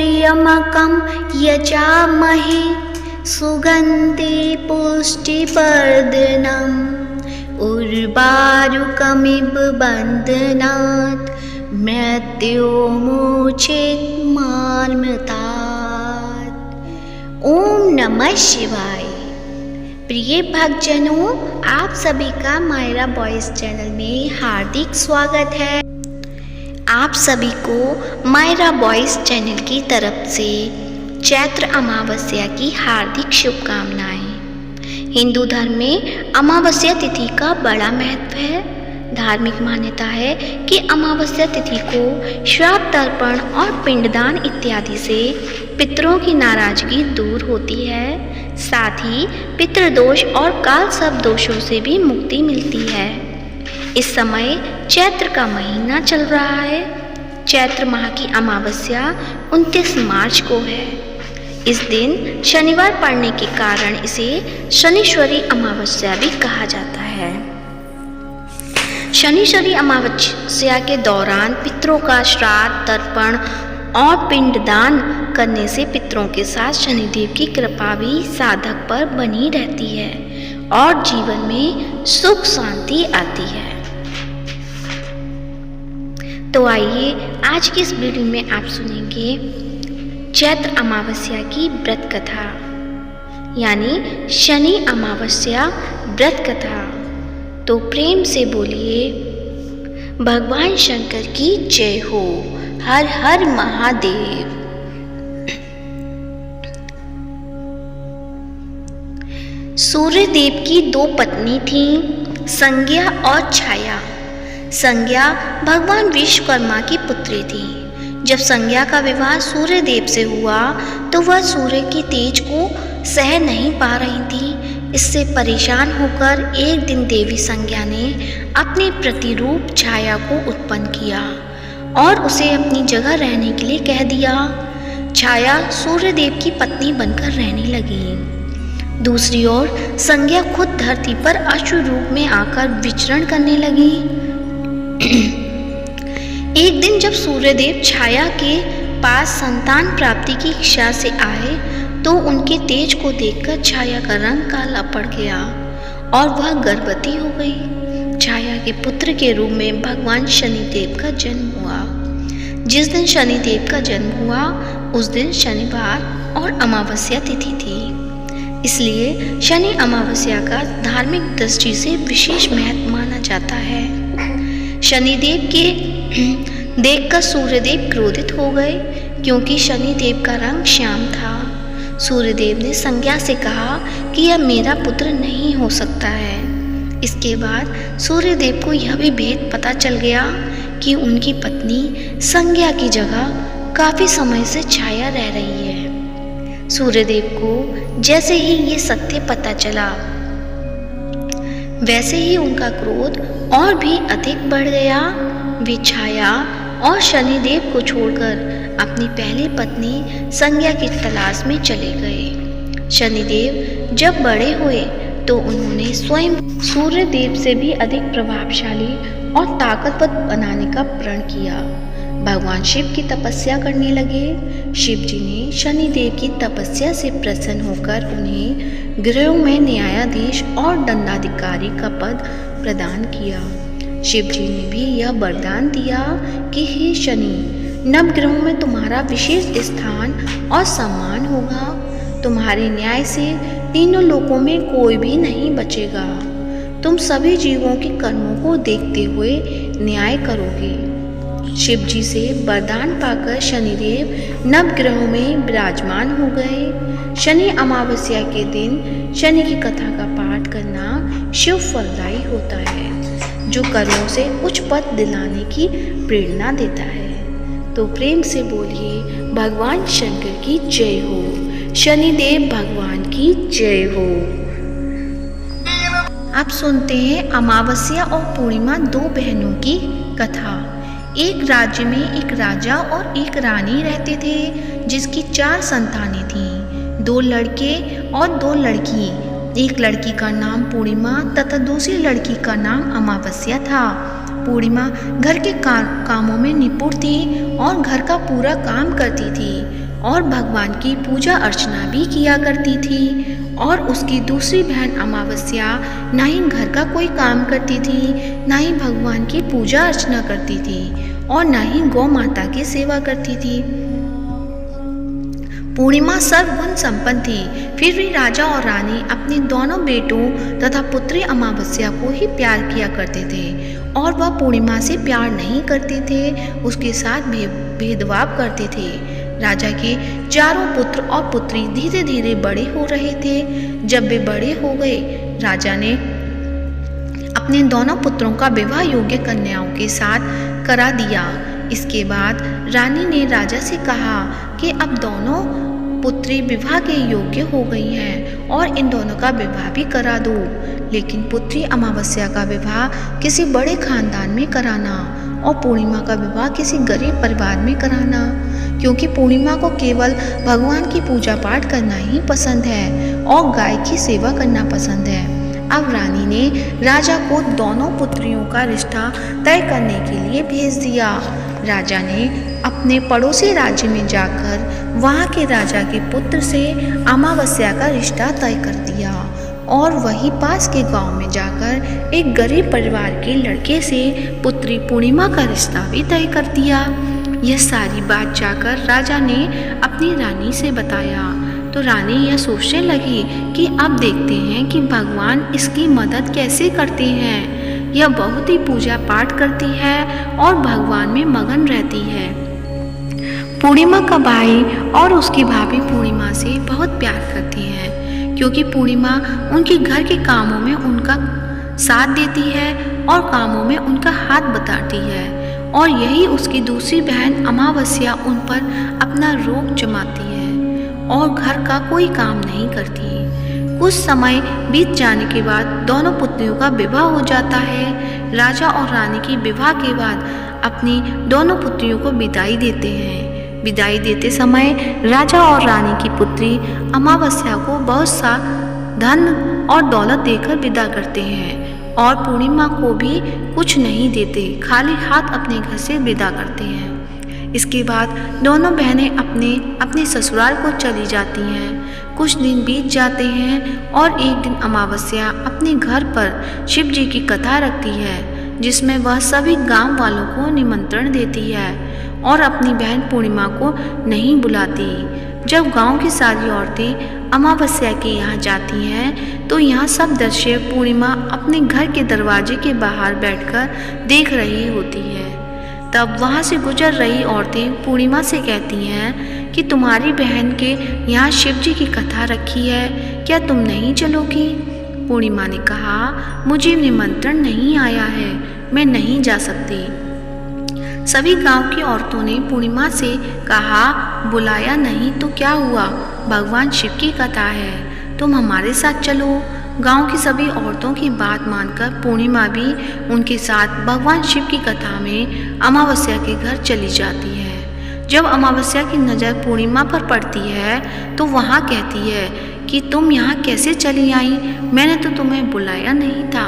त्र्यम्बकं यजामहे सुगन्धि पुष्टिवर्धनम् उर्वारुकमिव बन्धनात् मृत्युर्मुक्षेत्मामृतात्। ओम नमः शिवाय। प्रिय भक्तजनों, आप सभी का मायरा वॉइस चैनल में हार्दिक स्वागत है। आप सभी को मायरा वॉइस चैनल की तरफ से चैत्र अमावस्या की हार्दिक शुभकामनाएं। हिंदू धर्म में अमावस्या तिथि का बड़ा महत्व है। धार्मिक मान्यता है कि अमावस्या तिथि को श्राद्ध तर्पण और पिंडदान इत्यादि से पितरों की नाराजगी दूर होती है। साथ ही पितृदोष और काल सर्प दोषों से भी मुक्ति मिलती है। इस समय चैत्र का महीना चल रहा है। चैत्र माह की अमावस्या 29 मार्च को है। इस दिन शनिवार पड़ने के कारण इसे शनिश्वरी अमावस्या भी कहा जाता है। शनिश्वरी अमावस्या के दौरान पितरों का श्राद्ध तर्पण और पिंडदान करने से पितरों के साथ शनिदेव की कृपा भी साधक पर बनी रहती है और जीवन में सुख शांति आती है। तो आइए आज की इस वीडियो में आप सुनेंगे चैत्र अमावस्या की व्रत कथा, यानी शनि अमावस्या व्रत कथा। तो प्रेम से बोलिए भगवान शंकर की जय हो। हर हर महादेव। सूर्यदेव की 2 पत्नी थीं, संज्ञा और छाया। संज्ञा भगवान विश्वकर्मा की पुत्री थी। जब संज्ञा का विवाह सूर्यदेव से हुआ तो वह सूर्य की तेज को सह नहीं पा रही थी। इससे परेशान होकर एक दिन देवी संज्ञा ने अपने प्रतिरूप छाया को उत्पन्न किया और उसे अपनी जगह रहने के लिए कह दिया। छाया सूर्यदेव की पत्नी बनकर रहने लगी। दूसरी ओर संज्ञा खुद धरती पर अश्व रूप में आकर विचरण करने लगी। एक दिन जब सूर्यदेव छाया के पास संतान प्राप्ति की इच्छा से आए तो उनके तेज को देखकर छाया का रंग काला पड़ गया और वह गर्भवती हो गई। छाया के पुत्र के रूप में भगवान शनिदेव का जन्म हुआ। जिस दिन शनिदेव का जन्म हुआ उस दिन शनिवार और अमावस्या तिथि थी। इसलिए शनि अमावस्या का धार्मिक दृष्टि से विशेष महत्व माना जाता है। शनिदेव के देखकर सूर्यदेव क्रोधित हो गए क्योंकि शनिदेव का रंग श्याम था। सूर्यदेव ने संज्ञा से कहा कि यह मेरा पुत्र नहीं हो सकता है। इसके बाद सूर्यदेव को यह भी भेद पता चल गया कि उनकी पत्नी संज्ञा की जगह काफी समय से छाया रह रही है। सूर्यदेव को जैसे ही ये सत्य पता चला वैसे ही उनका क्रोध और भी अधिक बढ़ गया। वे छाया और शनिदेव को छोड़कर अपनी पहली पत्नी संज्ञा की तलाश में चले गए। शनिदेव जब बड़े हुए तो उन्होंने स्वयं सूर्यदेव से भी अधिक प्रभावशाली और ताकतवर बनाने का प्रण किया। भगवान शिव की तपस्या करने लगे। शिव जी ने शनिदेव की तपस्या से प्रसन्न होकर उन्हें गृहों में न्यायाधीश और दंडाधिकारी का पद प्रदान किया। शिव जी ने भी यह वरदान दिया कि हे शनि, नवग्रहों में तुम्हारा विशेष स्थान और सम्मान होगा। तुम्हारे न्याय से तीनों लोकों में कोई भी नहीं बचेगा। तुम सभी जीवों के कर्मों को देखते हुए न्याय करोगे। शिव जी से वरदान पाकर शनिदेव नवग्रहों में विराजमान हो गए। शनि अमावस्या के दिन शनि की कथा का पाठ करना शिव फलदायी होता है, जो कर्मों से उच्च पद दिलाने की प्रेरणा देता है। तो प्रेम से बोलिए भगवान शंकर की जय हो। शनिदेव भगवान की जय हो। आप सुनते हैं अमावस्या और पूर्णिमा 2 बहनों की कथा। एक राज्य में एक राजा और एक रानी रहते थे, जिसकी 4 संतानें थीं, 2 लड़के और 2 लड़की। एक लड़की का नाम पूर्णिमा तथा दूसरी लड़की का नाम अमावस्या था। पूर्णिमा घर के कामों में निपुण थी और घर का पूरा काम करती थी और भगवान की पूजा अर्चना भी किया करती थी। और उसकी दूसरी बहन अमावस्या ना ही घर का कोई काम करती थी, ना ही भगवान की पूजा अर्चना करती थी और ना ही गौ माता की सेवा करती थी। पूर्णिमा सर्वगुण संपन्न थी, फिर भी राजा और रानी अपने दोनों बेटों तथा पुत्री अमावस्या को ही प्यार किया करते थे और वह पूर्णिमा से प्यार नहीं करते थे, उसके साथ भेदभाव करते थे। राजा के चारों पुत्र और पुत्री धीरे धीरे बड़े हो रहे थे। जब वे बड़े हो गए, राजा ने अपने दोनों पुत्रों का विवाह योग्य कन्याओं के साथ करा दिया। इसके बाद रानी ने राजा से कहा कि अब दोनों पुत्री विवाह के योग्य हो गई हैं और इन दोनों का विवाह भी करा दो, लेकिन पुत्री अमावस्या का विवाह किसी बड़े खानदान में कराना और पूर्णिमा का विवाह किसी गरीब परिवार में कराना, क्योंकि पूर्णिमा को केवल भगवान की पूजा पाठ करना ही पसंद है और गाय की सेवा करना पसंद है। अब रानी ने राजा को दोनों पुत्रियों का रिश्ता तय करने के लिए भेज दिया। राजा ने अपने पड़ोसी राज्य में जाकर वहाँ के राजा के पुत्र से अमावस्या का रिश्ता तय कर दिया और वहीं पास के गांव में जाकर एक गरीब परिवार के लड़के से पुत्री पूर्णिमा का रिश्ता भी तय कर दिया। यह सारी बात जाकर राजा ने अपनी रानी से बताया तो रानी यह सोचने लगी कि अब देखते हैं कि भगवान इसकी मदद कैसे करते हैं। यह बहुत ही पूजा पाठ करती है और भगवान में मगन रहती है। पूर्णिमा का भाई और उसकी भाभी पूर्णिमा से बहुत प्यार करती हैं, क्योंकि पूर्णिमा उनके घर के कामों में उनका साथ देती है और कामों में उनका हाथ बटाती है, और यही उसकी दूसरी बहन अमावस्या उन पर अपना रोब जमाती है और घर का कोई काम नहीं करती। कुछ समय बीत जाने के बाद दोनों पुत्रियों का विवाह हो जाता है। राजा और रानी की विवाह के बाद अपनी दोनों पुत्रियों को विदाई देते हैं। विदाई देते समय राजा और रानी की पुत्री अमावस्या को बहुत सा धन और दौलत देकर विदा करते हैं और पूर्णिमा को भी कुछ नहीं देते, खाली हाथ अपने घर से विदा करते हैं। इसके बाद दोनों बहनें अपने अपने ससुराल को चली जाती हैं। कुछ दिन बीत जाते हैं और एक दिन अमावस्या अपने घर पर शिव जी की कथा रखती है, जिसमें वह सभी गांव वालों को निमंत्रण देती है और अपनी बहन पूर्णिमा को नहीं बुलाती। जब गांव की सारी औरतें अमावस्या के यहाँ जाती हैं तो यहाँ सब दृश्य पूर्णिमा अपने घर के दरवाजे के बाहर बैठकर देख रही होती है। तब वहाँ से गुजर रही औरतें पूर्णिमा से कहती हैं कि तुम्हारी बहन के यहाँ शिव जी की कथा रखी है, क्या तुम नहीं चलोगी? पूर्णिमा ने कहा, मुझे निमंत्रण नहीं आया है, मैं नहीं जा सकती। सभी गांव की औरतों ने पूर्णिमा से कहा, बुलाया नहीं तो क्या हुआ, भगवान शिव की कथा है, तुम हमारे साथ चलो। गांव की सभी औरतों की बात मानकर पूर्णिमा भी उनके साथ भगवान शिव की कथा में अमावस्या के घर चली जाती है। जब अमावस्या की नज़र पूर्णिमा पर पड़ती है तो वहाँ कहती है कि तुम यहाँ कैसे चली आई, मैंने तो तुम्हें बुलाया नहीं था।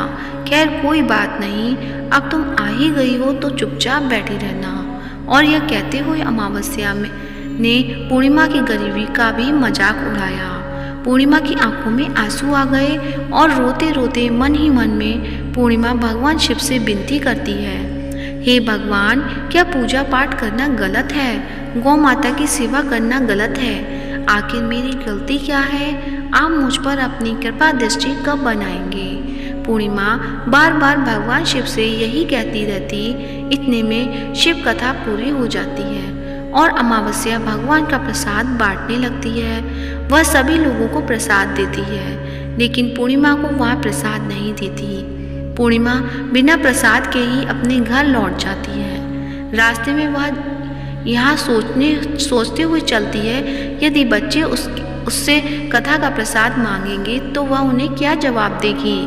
खैर कोई बात नहीं, अब तुम आ ही गई हो तो चुपचाप बैठी रहना। और यह कहते हुए अमावस्या ने पूर्णिमा की गरीबी का भी मजाक उड़ाया। पूर्णिमा की आंखों में आंसू आ गए और रोते रोते मन ही मन में पूर्णिमा भगवान शिव से विनती करती है, हे भगवान, क्या पूजा पाठ करना गलत है? गौ माता की सेवा करना गलत है? आखिर मेरी गलती क्या है? आप मुझ पर अपनी कृपा दृष्टि कब बनाएंगे? पूर्णिमा बार बार भगवान शिव से यही कहती रहती। इतने में शिव कथा पूरी हो जाती है और अमावस्या भगवान का प्रसाद बांटने लगती है। वह सभी लोगों को प्रसाद देती है, लेकिन पूर्णिमा को वह प्रसाद नहीं देती। पूर्णिमा बिना प्रसाद के ही अपने घर लौट जाती है। रास्ते में वह यहाँ सोचते हुए चलती है, यदि बच्चे उससे कथा का प्रसाद मांगेंगे तो वह उन्हें क्या जवाब देगी।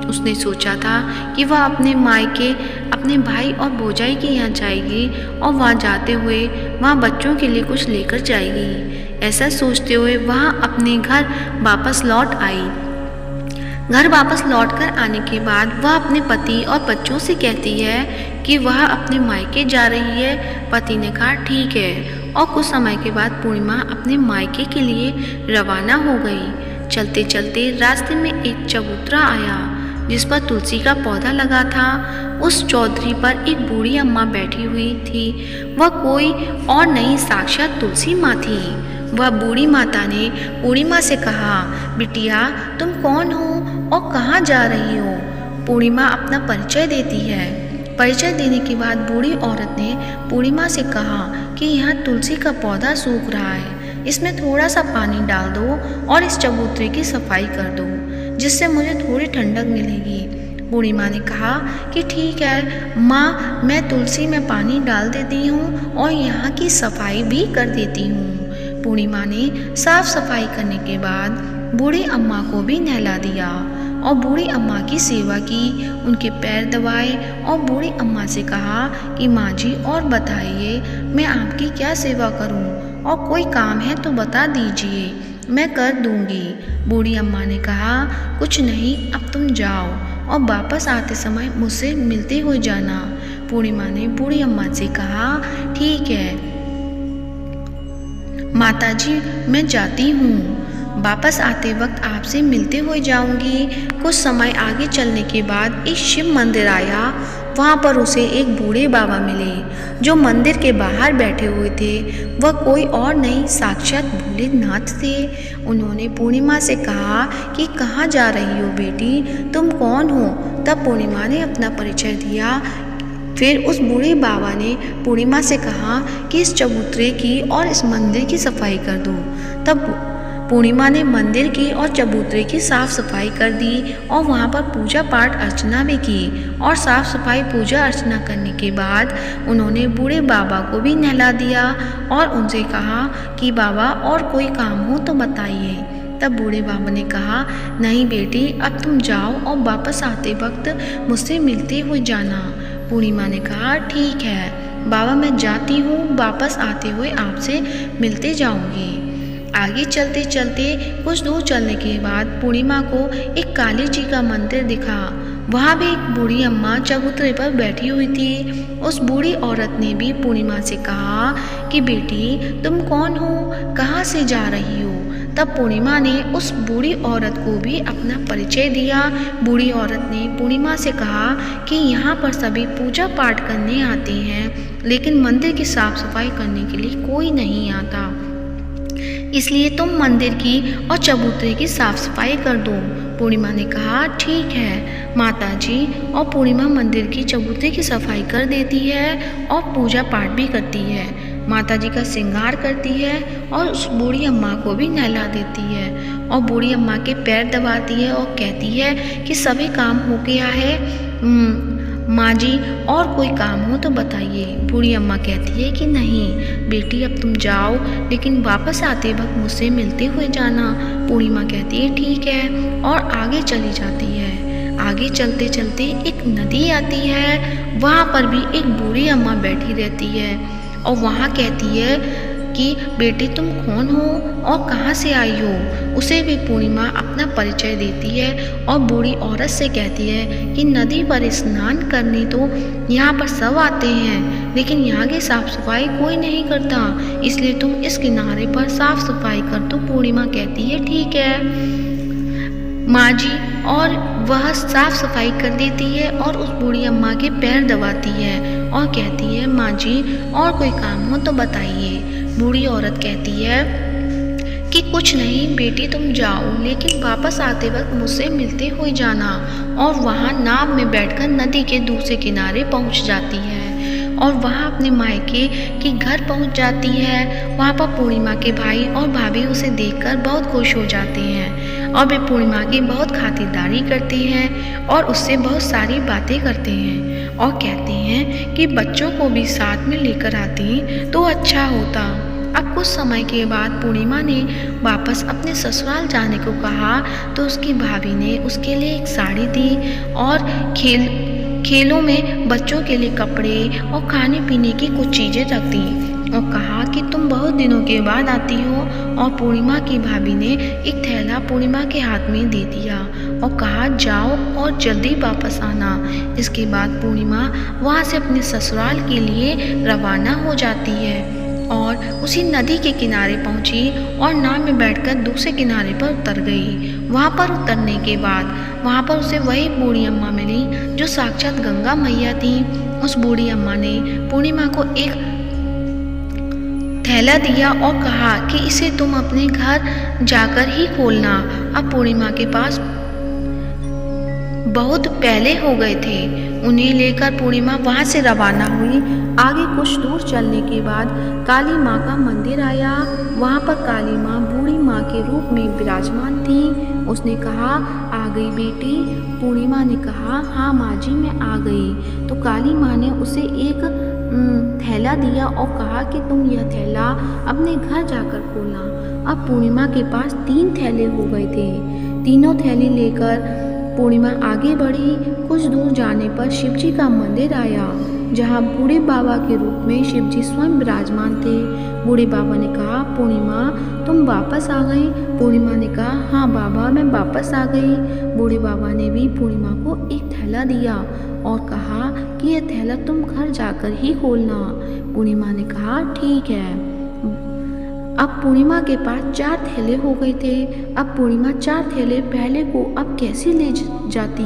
उसने सोचा था कि वह अपने मायके अपने भाई और भौजाई के यहाँ जाएगी और वहाँ जाते हुए वहाँ बच्चों के लिए कुछ लेकर जाएगी। ऐसा सोचते हुए वह अपने घर वापस लौट आई। घर वापस लौटकर आने के बाद वह अपने पति और बच्चों से कहती है कि वह अपने मायके जा रही है। पति ने कहा ठीक है और कुछ समय के बाद पूर्णिमा अपने मायके के लिए रवाना हो गई। चलते चलते रास्ते में एक चबूतरा आया जिस पर तुलसी का पौधा लगा था। उस चौधरी पर एक बूढ़ी अम्मा बैठी हुई थी। वह कोई और नहीं, साक्षात तुलसी माँ थी। वह बूढ़ी माता ने पूर्णिमा से कहा, बिटिया तुम कौन हो और कहाँ जा रही हो? पूर्णिमा अपना परिचय देती है। परिचय देने के बाद बूढ़ी औरत ने पूर्णिमा से कहा कि यहाँ तुलसी का पौधा सूख रहा है, इसमें थोड़ा सा पानी डाल दो और इस चबूतरे की सफाई कर दो, जिससे मुझे थोड़ी ठंडक मिलेगी। पूर्णिमा ने कहा कि ठीक है माँ, मैं तुलसी में पानी डाल देती हूँ और यहाँ की सफाई भी कर देती हूँ। पूर्णिमा ने साफ सफाई करने के बाद बूढ़ी अम्मा को भी नहला दिया और बूढ़ी अम्मा की सेवा की, उनके पैर दबाए और बूढ़ी अम्मा से कहा कि माँ जी और बताइए मैं आपकी क्या सेवा करूँ, और कोई काम है तो बता दीजिए, मैं कर दूँगी। बूढ़ी अम्मा ने कहा, कुछ नहीं, अब तुम जाओ और वापस आते समय मुझसे मिलते हुए जाना। पूर्णिमा ने बूढ़ी अम्मा से कहा, ठीक है माताजी, मैं जाती हूँ, वापस आते वक्त आपसे मिलते हुए जाऊंगी। कुछ समय आगे चलने के बाद एक शिव मंदिर आया। वहाँ पर उसे एक बूढ़े बाबा मिले जो मंदिर के बाहर बैठे हुए थे। वह कोई और नहीं, साक्षात भोलेनाथ थे। उन्होंने पूर्णिमा से कहा कि कहाँ जा रही हो बेटी, तुम कौन हो? तब पूर्णिमा ने अपना परिचय दिया। फिर उस बूढ़े बाबा ने पूर्णिमा से कहा कि इस चबूतरे की और इस मंदिर की सफाई कर दो। तब पूर्णिमा ने मंदिर की और चबूतरे की साफ सफाई कर दी और वहाँ पर पूजा पाठ अर्चना भी की। और साफ सफाई पूजा अर्चना करने के बाद उन्होंने बूढ़े बाबा को भी नहला दिया और उनसे कहा कि बाबा और कोई काम हो तो बताइए। तब बूढ़े बाबा ने कहा, नहीं बेटी, अब तुम जाओ और वापस आते वक्त मुझसे मिलते हुए जाना। पूर्णिमा ने कहा, ठीक है बाबा, मैं जाती हूँ, वापस आते हुए आपसे मिलते जाऊँगी। आगे चलते चलते कुछ दूर चलने के बाद पूर्णिमा को एक काली जी का मंदिर दिखा। वहाँ भी एक बूढ़ी अम्मा चबूतरे पर बैठी हुई थी। उस बूढ़ी औरत ने भी पूर्णिमा से कहा कि बेटी तुम कौन हो, कहाँ से जा रही हो? तब पूर्णिमा ने उस बूढ़ी औरत को भी अपना परिचय दिया। बूढ़ी औरत ने पूर्णिमा से कहा कि यहाँ पर सभी पूजा पाठ करने आते हैं, लेकिन मंदिर की साफ सफाई करने के लिए कोई नहीं आता, इसलिए तुम मंदिर की और चबूतरे की साफ सफाई कर दो। पूर्णिमा ने कहा, ठीक है माताजी। और पूर्णिमा मंदिर की चबूतरे की सफाई कर देती है और पूजा पाठ भी करती है, माताजी का श्रृंगार करती है और उस बूढ़ी अम्मा को भी नहला देती है और बूढ़ी अम्मा के पैर दबाती है और कहती है कि सभी काम हो गया है माँ जी, और कोई काम हो तो बताइए। बूढ़ी अम्मा कहती है कि नहीं बेटी, अब तुम जाओ, लेकिन वापस आते वक्त मुझसे मिलते हुए जाना। पूर्णिमा कहती है ठीक है और आगे चली जाती है। आगे चलते चलते एक नदी आती है। वहाँ पर भी एक बूढ़ी अम्मा बैठी रहती है और वहाँ कहती है कि बेटी तुम कौन हो और कहाँ से आई हो? उसे भी पूर्णिमा अपना परिचय देती है और बूढ़ी औरत से कहती है कि नदी पर स्नान करने तो यहाँ पर सब आते हैं, लेकिन यहाँ की साफ सफाई कोई नहीं करता, इसलिए तुम इस किनारे पर साफ सफाई कर। तो पूर्णिमा कहती है ठीक है माँ जी, और वह साफ सफाई कर देती है और उस बूढ़ी अम्मा के पैर दबाती है और कहती है माँ जी, और कोई काम हो तो बताइए। बूढ़ी औरत कहती है कि कुछ नहीं बेटी, तुम जाओ, लेकिन वापस आते वक्त मुझसे मिलते हुए जाना। और वहाँ नाव में बैठकर नदी के दूसरे किनारे पहुँच जाती है और वहाँ अपने मायके के घर पहुँच जाती है। वहाँ पर पूर्णिमा के भाई और भाभी उसे देखकर बहुत खुश हो जाते हैं और वे पूर्णिमा की बहुत खातिरदारी करते हैं और उससे बहुत सारी बातें करते हैं और कहते हैं कि बच्चों को भी साथ में लेकर आती तो अच्छा होता। अब कुछ समय के बाद पूर्णिमा ने वापस अपने ससुराल जाने को कहा तो उसकी भाभी ने उसके लिए एक साड़ी दी और खेलों में बच्चों के लिए कपड़े और खाने पीने की कुछ चीज़ें रख दी और कहा कि तुम बहुत दिनों के बाद आती हो। और पूर्णिमा की भाभी ने एक थैला पूर्णिमा के हाथ में दे दिया और कहा जाओ और जल्दी वापस आना। इसके बाद पूर्णिमा वहाँ से अपने ससुराल के लिए रवाना हो जाती है और उसी नदी के किनारे पहुंची और नाव में बैठकर दूसरे किनारे पर उतर गई। वहां पर उतरने के बाद वहां पर उसे वही बूढ़ी अम्मा मिली जो साक्षात गंगा मैया थी। उस बूढ़ी अम्मा ने पूर्णिमा को एक थैला दिया और कहा कि इसे तुम अपने घर जाकर ही खोलना। अब पूर्णिमा के पास बहुत पहले हो गए थे। उन्हें लेकर पूर्णिमा वहां से रवाना हुई। आगे कुछ दूर चलने के बाद काली माँ का मंदिर आया। वहां पर काली माँ बूढ़ी माँ के रूप में विराजमान थी। उसने कहा, आ गई बेटी? पूर्णिमा ने कहा, हाँ माँ जी मैं आ गई। तो काली माँ ने उसे एक थैला दिया और कहा कि तुम यह थैला अपने घर जाकर खोलना। अब पूर्णिमा के पास 3 थैले हो गए थे। तीनों थैली लेकर पूर्णिमा आगे बढ़ी। कुछ दूर जाने पर शिवजी का मंदिर आया, जहाँ बूढ़े बाबा के रूप में शिवजी स्वयं विराजमान थे। बूढ़े बाबा ने कहा, पूर्णिमा तुम वापस आ गई? पूर्णिमा ने कहा, हाँ बाबा मैं वापस आ गई। बूढ़े बाबा ने भी पूर्णिमा को एक थैला दिया और कहा कि यह थैला तुम घर जाकर ही खोलना। पूर्णिमा ने कहा, ठीक है। अब पूर्णिमा के पास 4 थैले हो गए थे। अब पूर्णिमा 4 थैले पहले को अब कैसे ले जाती?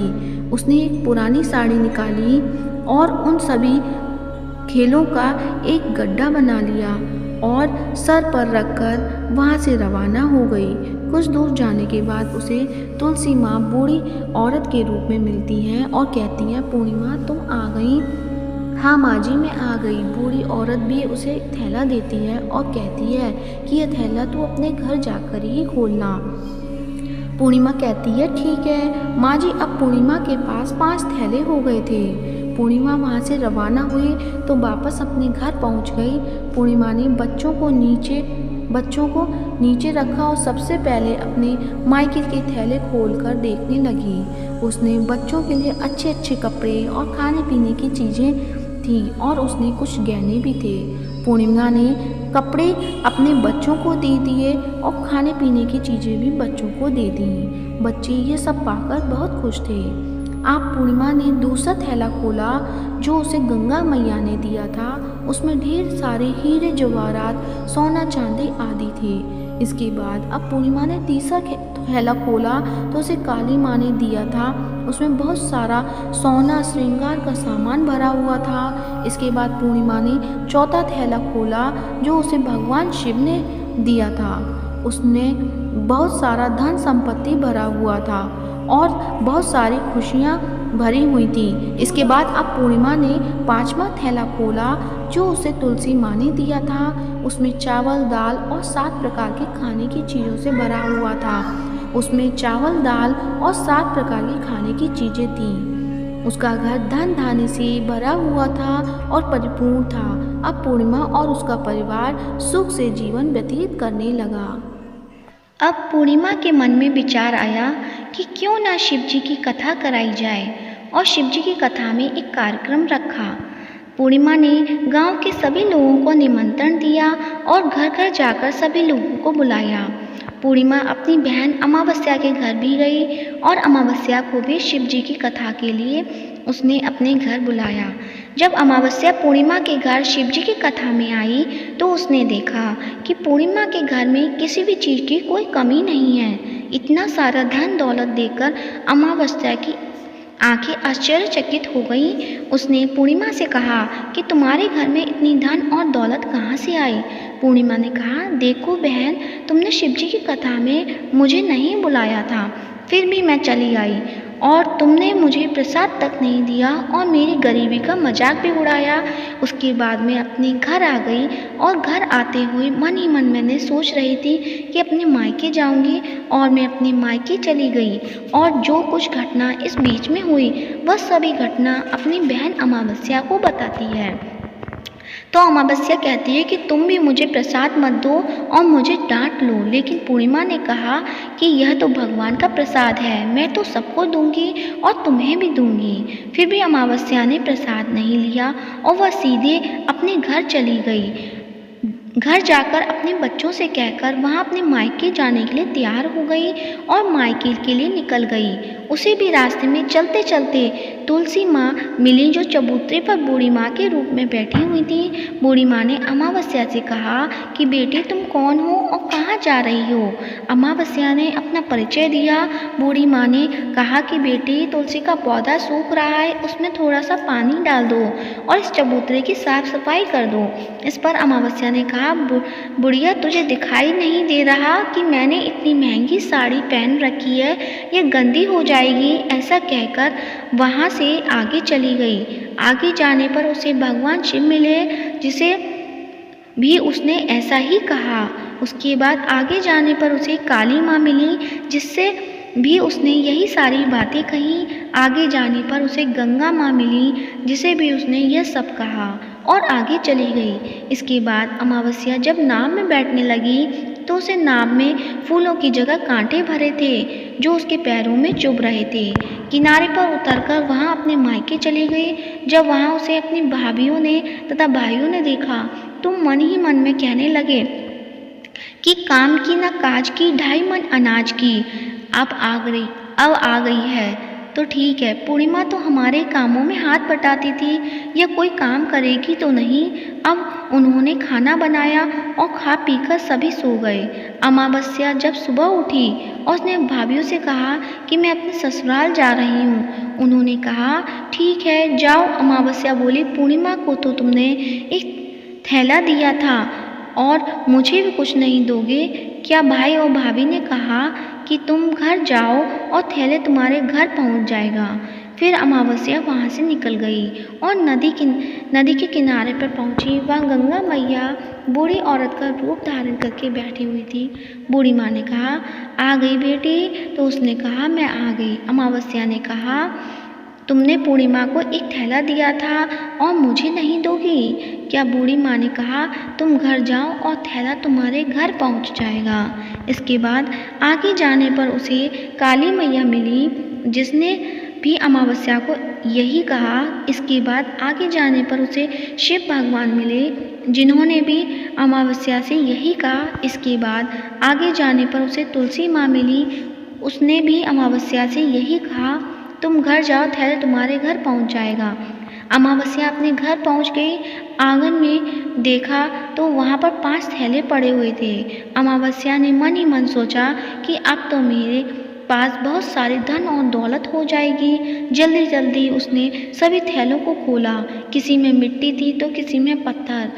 उसने एक पुरानी साड़ी निकाली और उन सभी खेलों का एक गड्ढा बना लिया और सर पर रखकर वहां से रवाना हो गई। कुछ दूर जाने के बाद उसे तुलसी माँ बूढ़ी औरत के रूप में मिलती हैं और कहती हैं, पूर्णिमा तुम आ गई? हाँ माँ जी मैं आ गई। बूढ़ी औरत भी उसे थैला देती है और कहती है कि यह थैला तू अपने घर जाकर ही खोलना। पूर्णिमा कहती है, ठीक है माँ जी। अब पूर्णिमा के पास 5 थैले हो गए थे। पूर्णिमा वहाँ से रवाना हुई तो वापस अपने घर पहुँच गई। पूर्णिमा ने बच्चों को नीचे रखा और सबसे पहले अपने मायके के थैले खोलकर देखने लगी। उसने बच्चों के लिए अच्छे अच्छे कपड़े और खाने पीने की चीज़ें थी और उसने कुछ गहने भी थे। पूर्णिमा ने कपड़े अपने बच्चों को दे दिए और खाने पीने की चीज़ें भी बच्चों को दे दी। बच्चे ये सब पाकर बहुत खुश थे। अब पूर्णिमा ने दूसरा थैला खोला जो उसे गंगा मैया ने दिया था। उसमें ढेर सारे हीरे जवाहरात, सोना चांदी आदि थे। इसके बाद अब पूर्णिमा ने तीसरा थैला खोला तो उसे काली माँ ने दिया था। उसमें बहुत सारा सोना श्रृंगार का सामान भरा हुआ था। इसके बाद पूर्णिमा ने चौथा थैला खोला जो उसे भगवान शिव ने दिया था। उसने बहुत सारा धन संपत्ति भरा हुआ था और बहुत सारी खुशियाँ भरी हुई थी। इसके बाद अब पूर्णिमा ने 5वां थैला खोला जो उसे तुलसी माँ ने दिया था। उसमें चावल, दाल और 7 प्रकार के खाने की चीज़ों से भरा हुआ था। उसमें चावल, दाल और 7 प्रकार की खाने की चीज़ें थीं। उसका घर धन धान्य से भरा हुआ था और परिपूर्ण था। अब पूर्णिमा और उसका परिवार सुख से जीवन व्यतीत करने लगा। अब पूर्णिमा के मन में विचार आया कि क्यों ना शिवजी की कथा कराई जाए और शिवजी की कथा में एक कार्यक्रम रखा। पूर्णिमा ने गांव के सभी लोगों को निमंत्रण दिया और घर घर जाकर सभी लोगों को बुलाया। पूर्णिमा अपनी बहन अमावस्या के घर भी गई और अमावस्या को भी शिवजी की कथा के लिए उसने अपने घर बुलाया। जब अमावस्या पूर्णिमा के घर शिवजी की कथा में आई तो उसने देखा कि पूर्णिमा के घर में किसी भी चीज़ की कोई कमी नहीं है। इतना सारा धन दौलत देखकर अमावस्या की आंखें आश्चर्यचकित हो गई। उसने पूर्णिमा से कहा कि तुम्हारे घर में इतनी धन और दौलत कहाँ से आई? पूर्णिमा ने कहा, देखो बहन, तुमने शिवजी की कथा में मुझे नहीं बुलाया था, फिर भी मैं चली आई और तुमने मुझे प्रसाद तक नहीं दिया और मेरी गरीबी का मजाक भी उड़ाया। उसके बाद मैं अपने घर आ गई और घर आते हुए मन ही मन मैंने सोच रही थी कि अपने मायके जाऊंगी और मैं अपने मायके चली गई और जो कुछ घटना इस बीच में हुई वह सभी घटना अपनी बहन अमावस्या को बताती है। तो अमावस्या कहती है कि तुम भी मुझे प्रसाद मत दो और मुझे डांट लो, लेकिन पूर्णिमा ने कहा कि यह तो भगवान का प्रसाद है, मैं तो सबको दूंगी और तुम्हें भी दूंगी। फिर भी अमावस्या ने प्रसाद नहीं लिया और वह सीधे अपने घर चली गई। घर जाकर अपने बच्चों से कहकर वहाँ अपने मायके जाने के लिए तैयार हो गई और मायके के लिए निकल गई। उसे भी रास्ते में चलते चलते तुलसी माँ मिली जो चबूतरे पर बूढ़ी माँ के रूप में बैठी हुई थी। बूढ़ी माँ ने अमावस्या से कहा कि बेटी तुम कौन हो और कहाँ जा रही हो। अमावस्या ने अपना परिचय दिया। बूढ़ी माँ ने कहा कि बेटी तुलसी का पौधा सूख रहा है, उसमें थोड़ा सा पानी डाल दो और इस चबूतरे की साफ सफाई कर दो। इस पर अमावस्या ने कहा बुढ़िया तुझे दिखाई नहीं दे रहा कि मैंने इतनी महंगी साड़ी पहन रखी है, ये गंदी हो जाएगी। ऐसा कहकर वहाँ से आगे चली गई। आगे जाने पर उसे भगवान शिव मिले, जिसे भी उसने ऐसा ही कहा। उसके बाद आगे जाने पर उसे काली माँ मिली, जिससे भी उसने यही सारी बातें कही। आगे जाने पर उसे गंगा माँ मिली, जिसे भी उसने यह सब कहा और आगे चली गई। इसके बाद अमावस्या जब नाव में बैठने लगी तो उसे नाव में फूलों की जगह कांटे भरे थे, जो उसके पैरों में चुभ रहे थे। किनारे पर उतरकर वहाँ अपने मायके चली गई। जब वहाँ उसे अपनी भाभियों ने तथा भाइयों ने देखा तो मन ही मन में कहने लगे कि काम की न काज की, 2.5 मन अनाज की। अब आ गई है तो ठीक है। पूर्णिमा तो हमारे कामों में हाथ बटाती थी, यह कोई काम करेगी तो नहीं। अब उन्होंने खाना बनाया और खा पीकर सभी सो गए। अमावस्या जब सुबह उठी और उसने भाभियों से कहा कि मैं अपने ससुराल जा रही हूँ। उन्होंने कहा ठीक है जाओ। अमावस्या बोली पूर्णिमा को तो तुमने एक थैला दिया था और मुझे भी कुछ नहीं दोगे क्या? भाई और भाभी ने कहा कि तुम घर जाओ और थैले तुम्हारे घर पहुंच जाएगा। फिर अमावस्या वहाँ से निकल गई और नदी के किनारे पर पहुंची। वहाँ गंगा मैया बूढ़ी औरत का रूप धारण करके बैठी हुई थी। बूढ़ी माँ ने कहा आ गई बेटी? तो उसने कहा मैं आ गई। अमावस्या ने कहा तुमने पूर्णिमा को एक थैला दिया था और मुझे नहीं दोगी क्या? बूढ़ी माँ ने कहा तुम घर जाओ और थैला तुम्हारे घर पहुंच जाएगा। इसके बाद आगे जाने पर उसे काली मैया मिली, जिसने भी अमावस्या को यही कहा। इसके बाद आगे जाने पर उसे शिव भगवान मिले, जिन्होंने भी अमावस्या से यही कहा। इसके बाद आगे जाने पर उसे तुलसी माँ मिली, उसने भी अमावस्या से यही कहा तुम घर जाओ, थैला तुम्हारे घर पहुंच जाएगा। अमावस्या अपने घर पहुंच गई। आंगन में देखा तो वहाँ पर 5 थैले पड़े हुए थे। अमावस्या ने मन ही मन सोचा कि अब तो मेरे पास बहुत सारे धन और दौलत हो जाएगी। जल्दी जल्दी उसने सभी थैलों को खोला। किसी में मिट्टी थी तो किसी में पत्थर,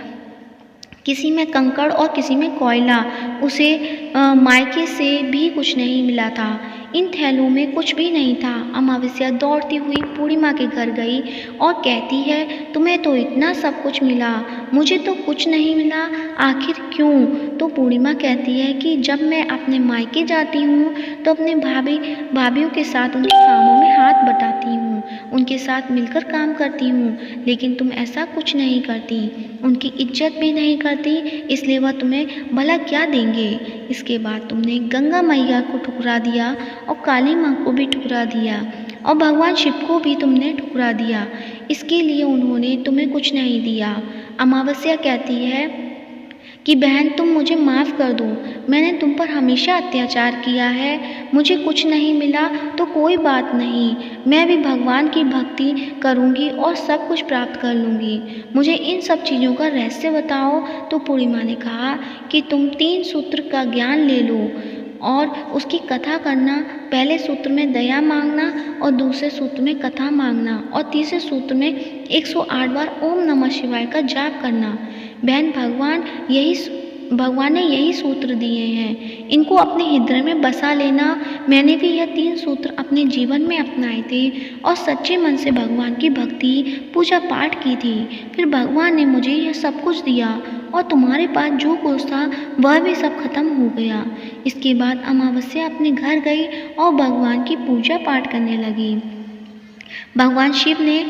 किसी में कंकड़ और किसी में कोयला। उसे मायके से भी कुछ नहीं मिला था। इन थैलों में कुछ भी नहीं था। अमावस्या दौड़ती हुई पूर्णिमा के घर गई और कहती है तुम्हें तो इतना सब कुछ मिला, मुझे तो कुछ नहीं मिला, आखिर क्यों? तो पूर्णिमा कहती है कि जब मैं अपने मायके जाती हूँ तो अपने भाभियों के साथ उनके कामों में हाथ बटाती हूँ, उनके साथ मिलकर काम करती हूँ, लेकिन तुम ऐसा कुछ नहीं करती, उनकी इज्जत भी नहीं करती, इसलिए वह तुम्हें भला क्या देंगे। इसके बाद तुमने गंगा मैया को ठुकरा दिया और काली माँ को भी ठुकरा दिया और भगवान शिव को भी तुमने ठुकरा दिया। इसके लिए उन्होंने तुम्हें कुछ नहीं दिया। अमावस्या कहती है कि बहन तुम मुझे माफ़ कर दो, मैंने तुम पर हमेशा अत्याचार किया है, मुझे कुछ नहीं मिला तो कोई बात नहीं, मैं भी भगवान की भक्ति करूँगी और सब कुछ प्राप्त कर लूँगी, मुझे इन सब चीज़ों का रहस्य बताओ। तो पूर्णिमा ने कहा कि तुम 3 सूत्र का ज्ञान ले लो और उसकी कथा करना। पहले सूत्र में दया मांगना और दूसरे सूत्र में कथा मांगना और तीसरे सूत्र में 108 बार ओम नमः शिवाय का जाप करना। बहन भगवान ने यही सूत्र दिए हैं, इनको अपने हृदय में बसा लेना। मैंने भी यह 3 सूत्र अपने जीवन में अपनाए थे और सच्चे मन से भगवान की भक्ति पूजा पाठ की थी। फिर भगवान ने मुझे यह सब कुछ दिया और तुम्हारे पास जो कुछ था वह भी सब खत्म हो गया। इसके बाद अमावस्या अपने घर गई और भगवान की पूजा पाठ करने लगी। भगवान शिव ने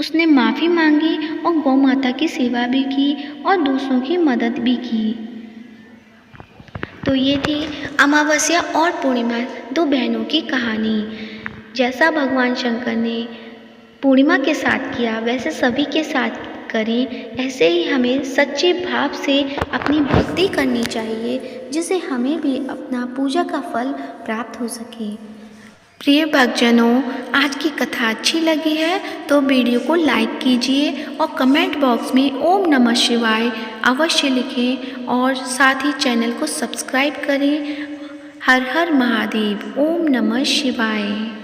उसने माफ़ी मांगी और गौ माता की सेवा भी की और दूसरों की मदद भी की। तो ये थी अमावस्या और पूर्णिमा, 2 बहनों की कहानी। जैसा भगवान शंकर ने पूर्णिमा के साथ किया वैसे सभी के साथ करें। ऐसे ही हमें सच्चे भाव से अपनी भक्ति करनी चाहिए, जिससे हमें भी अपना पूजा का फल प्राप्त हो सके। प्रिय भक्तजनों, आज की कथा अच्छी लगी है तो वीडियो को लाइक कीजिए और कमेंट बॉक्स में ओम नमः शिवाय अवश्य लिखें और साथ ही चैनल को सब्सक्राइब करें। हर हर महादेव। ओम नमः शिवाय।